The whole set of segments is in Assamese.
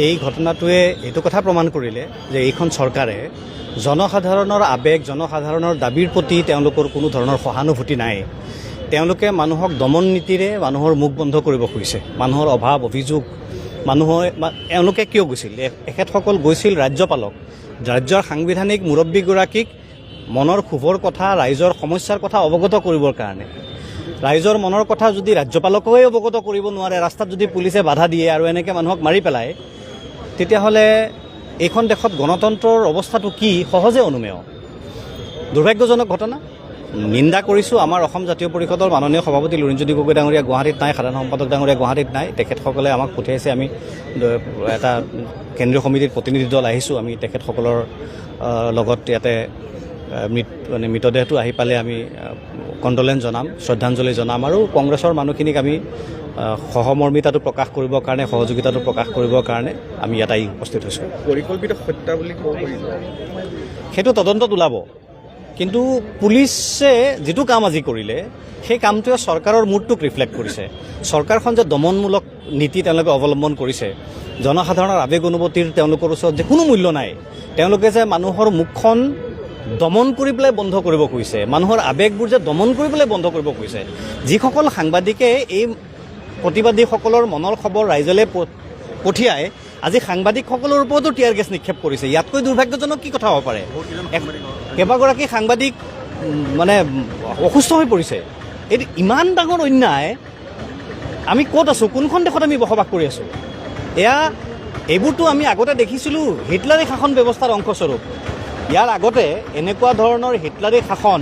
এই ঘটনাটোৱে এইটো কথা প্ৰমাণ কৰিলে যে এইখন চৰকাৰে জনসাধাৰণৰ আৱেগ জনসাধাৰণৰ দাবীৰ প্ৰতি তেওঁলোকৰ কোনো ধৰণৰ সহানুভূতি নাই। তেওঁলোকে মানুহক দমন নীতিৰে মানুহৰ মুখ বন্ধ কৰিব খুজিছে। মানুহৰ অভাৱ অভিযোগ এওঁলোকে কিয় গৈছিল? এখেতসকল গৈছিল ৰাজ্যপালক, ৰাজ্যৰ সাংবিধানিক মুৰব্বীগৰাকীক মনৰ ক্ষোভৰ কথা, ৰাইজৰ সমস্যাৰ কথা অৱগত কৰিবৰ কাৰণে। ৰাইজৰ মনৰ কথা যদি ৰাজ্যপালকেই অৱগত কৰিব নোৱাৰে, ৰাস্তাত যদি পুলিচে বাধা দিয়ে আৰু এনেকৈ মানুহক মাৰি পেলায়, তেতিয়াহ'লে এইখন দেশত গণতন্ত্ৰৰ অৱস্থাটো কি সহজে অনুমেয়। দুৰ্ভাগ্যজনক ঘটনা। নিন্দা কৰিছোঁ। আমাৰ অসম জাতীয় পৰিষদৰ মাননীয় সভাপতি লুৰিণজ্যোতি গগৈ ডাঙৰীয়া গুৱাহাটীত নাই, সাধাৰণ সম্পাদক ডাঙৰীয়া গুৱাহাটীত নাই। তেখেতসকলে আমাক পঠিয়াইছে, আমি এটা কেন্দ্ৰীয় সমিতিৰ প্ৰতিনিধি দল আহিছোঁ। আমি তেখেতসকলৰ লগত ইয়াতে মৃতদেহটো আহি পালে আমি কণ্ডলেঞ্চ জনাম, শ্ৰদ্ধাঞ্জলি জনাম আৰু কংগ্ৰেছৰ মানুহখিনিক আমি সহমৰ্মিতাটো প্ৰকাশ কৰিবৰ কাৰণে, সহযোগিতাটো প্ৰকাশ কৰিবৰ কাৰণে আমি ইয়াত আহি উপস্থিত হৈছোঁ। পৰিকল্পিত হত্যা বুলি ক'ব পাৰি? সেইটো তদন্তত ওলাব। কিন্তু পুলিচে যিটো কাম আজি কৰিলে, সেই কামটোৱে চৰকাৰৰ মুডটোক ৰিফ্লেক্ট কৰিছে। চৰকাৰখন যে দমনমূলক নীতি তেওঁলোকে অৱলম্বন কৰিছে, জনসাধাৰণৰ আৱেগ অনুভূতিৰ তেওঁলোকৰ ওচৰত যে কোনো মূল্য নাই, তেওঁলোকে যে মানুহৰ মুখখন দমন কৰি পেলাই বন্ধ কৰিব খুজিছে, মানুহৰ আৱেগবোৰ যে দমন কৰি পেলাই বন্ধ কৰিব খুজিছে। যিসকল সাংবাদিকে এই প্ৰতিবাদীসকলৰ মনৰ খবৰ ৰাইজলৈ পঠিয়াই আজি সাংবাদিকসকলৰ ওপৰতো টিয়াৰ গেছ নিক্ষেপ কৰিছে। ইয়াতকৈ দুৰ্ভাগ্যজনক কি কথা হ'ব পাৰে? কেইবাগৰাকী সাংবাদিক মানে অসুস্থ হৈ পৰিছে। এইটো ইমান ডাঙৰ অন্যায়। আমি ক'ত আছোঁ? কোনখন দেশত আমি বসবাস কৰি আছোঁ? এইবোৰতো আমি আগতে দেখিছিলোঁ হিটলাৰী শাসন ব্যৱস্থাৰ অংশস্বৰূপ। ইয়াৰ আগতে এনেকুৱা ধৰণৰ হিটলাৰী শাসন,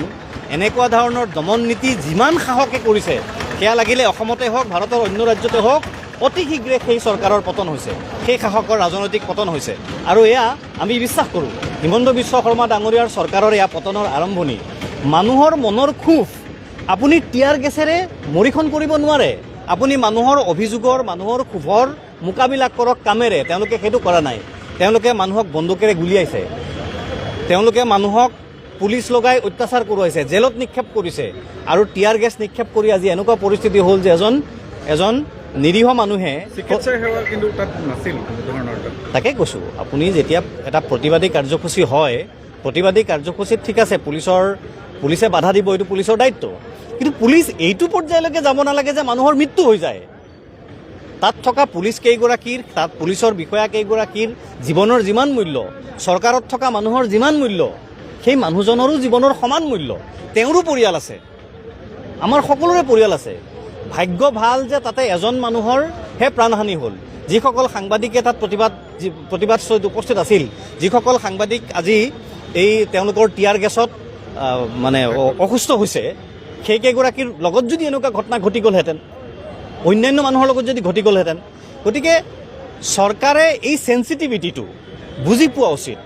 এনেকুৱা ধৰণৰ দমন নীতি যিমান সাহসে কৰিছে, সেয়া লাগিলে অসমতে হওক, ভাৰতৰ অন্য ৰাজ্যতে হওক, অতি শীঘ্ৰে সেই চৰকাৰৰ পতন হৈছে, সেই শাসকৰ ৰাজনৈতিক পতন হৈছে। আৰু এয়া আমি বিশ্বাস কৰোঁ হিমন্ত বিশ্ব শৰ্মা ডাঙৰীয়াৰ চৰকাৰৰ এয়া পতনৰ আৰম্ভণি। মানুহৰ মনৰ ক্ষোভ আপুনি টিয়াৰ গেছেৰে মৰীখন কৰিব নোৱাৰে। আপুনি মানুহৰ অভিযোগৰ, মানুহৰ ক্ষোভৰ মোকাবিলা কৰক কামেৰে। তেওঁলোকে সেইটো কৰা নাই। তেওঁলোকে মানুহক বন্দুকেৰে গুলিয়াইছে, তেওঁলোকে মানুহক পুলিচ লগাই অত্যাচাৰ কৰোৱাইছে, জেলত নিক্ষেপ কৰিছে আৰু টিয়াৰ গেছ নিক্ষেপ কৰি আজি এনেকুৱা পৰিস্থিতি হ'ল যে এজন নিৰীহ মানুহে চিকিৎসা সেৱা কিন্তু তাত নাছিল। তাকে কৈছোঁ, আপুনি যেতিয়া এটা প্ৰতিবাদী কাৰ্যসূচী হয়, প্ৰতিবাদী কাৰ্যসূচীত ঠিক আছে পুলিচে বাধা দিব, এইটো পুলিচৰ দায়িত্ব। কিন্তু পুলিচ এইটো পৰ্যায়লৈকে যাব নালাগে যে মানুহৰ মৃত্যু হৈ যায়। তাত থকা পুলিচ কেইগৰাকীৰ, তাত পুলিচৰ বিষয়া কেইগৰাকীৰ জীৱনৰ যিমান মূল্য, চৰকাৰত থকা মানুহৰ যিমান মূল্য, সেই মানুহজনৰো জীৱনৰ সমান মূল্য। তেওঁৰো পৰিয়াল আছে, আমাৰ সকলোৰে পৰিয়াল আছে। ভাগ্য ভাল যে তাতে এজন মানুহৰহে প্ৰাণহানি হ'ল। যিসকল সাংবাদিকে তাত প্ৰতিবাদস্থলীত উপস্থিত আছিল, যিসকল সাংবাদিক আজি তেওঁলোকৰ টিয়াৰ গেছত মানে অসুস্থ হৈছে, সেইকেইগৰাকীৰ লগত যদি এনেকুৱা ঘটনা ঘটি গ'লহেঁতেন, অন্যান্য মানুহৰ লগত যদি ঘটি গ'লহেঁতেন। গতিকে চৰকাৰে এই চেঞ্চিটিভিটিটো বুজি পোৱা উচিত।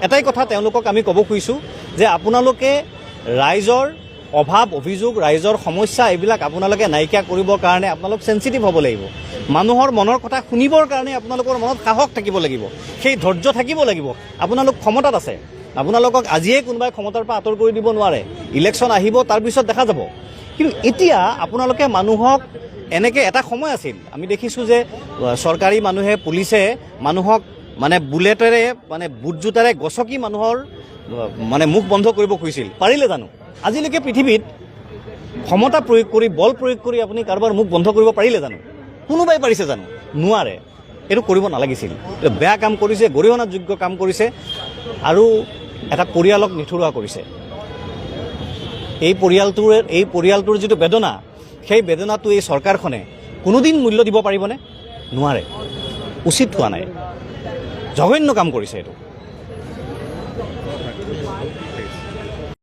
এটাই কথা তেওঁলোকক আমি ক'ব খুজিছোঁ যে আপোনালোকে ৰাইজৰ অভাৱ অভিযোগ, ৰাইজৰ সমস্যা, এইবিলাক আপোনালোকে নাইকিয়া কৰিবৰ কাৰণে আপোনালোক চেঞ্চিটিভ হ'ব লাগিব। মানুহৰ মনৰ কথা শুনিবৰ কাৰণে আপোনালোকৰ মনত সাহস থাকিব লাগিব, সেই ধৈৰ্য থাকিব লাগিব। আপোনালোক ক্ষমতাত আছে, আপোনালোকক আজিয়ে কোনোবাই ক্ষমতাৰ পৰা আঁতৰ কৰি দিব নোৱাৰে। ইলেকশ্যন আহিব, তাৰপিছত দেখা যাব। কিন্তু এতিয়া আপোনালোকে মানুহক এনেকৈ, এটা সময় আছিল আমি দেখিছোঁ যে চৰকাৰী মানুহে, পুলিচে মানুহক মানে বুলেটেৰে, মানে বুট জোতাৰে গছকি মানুহৰ মানে মুখ বন্ধ কৰিব খুজিছিল। পাৰিলে জানো? আজিলৈকে পৃথিৱীত ক্ষমতা প্ৰয়োগ কৰি, বল প্ৰয়োগ কৰি আপুনি কাৰোবাৰ মুখ বন্ধ কৰিব পাৰিলে জানো? কোনোবাই পাৰিছে জানো? নোৱাৰে। এইটো কৰিব নালাগিছিল। বেয়া কাম কৰিছে, গৰিহণাযোগ্য কাম কৰিছে আৰু এটা পৰিয়ালক নিথৰুৱা কৰিছে। এই পৰিয়ালটোৰ যিটো বেদনা, সেই বেদনাটো এই চৰকাৰখনে কোনোদিন মূল্য দিব পাৰিবনে? নোৱাৰে। উচিত হোৱা নাই, জঘন্য কাম কৰিছে এইটো।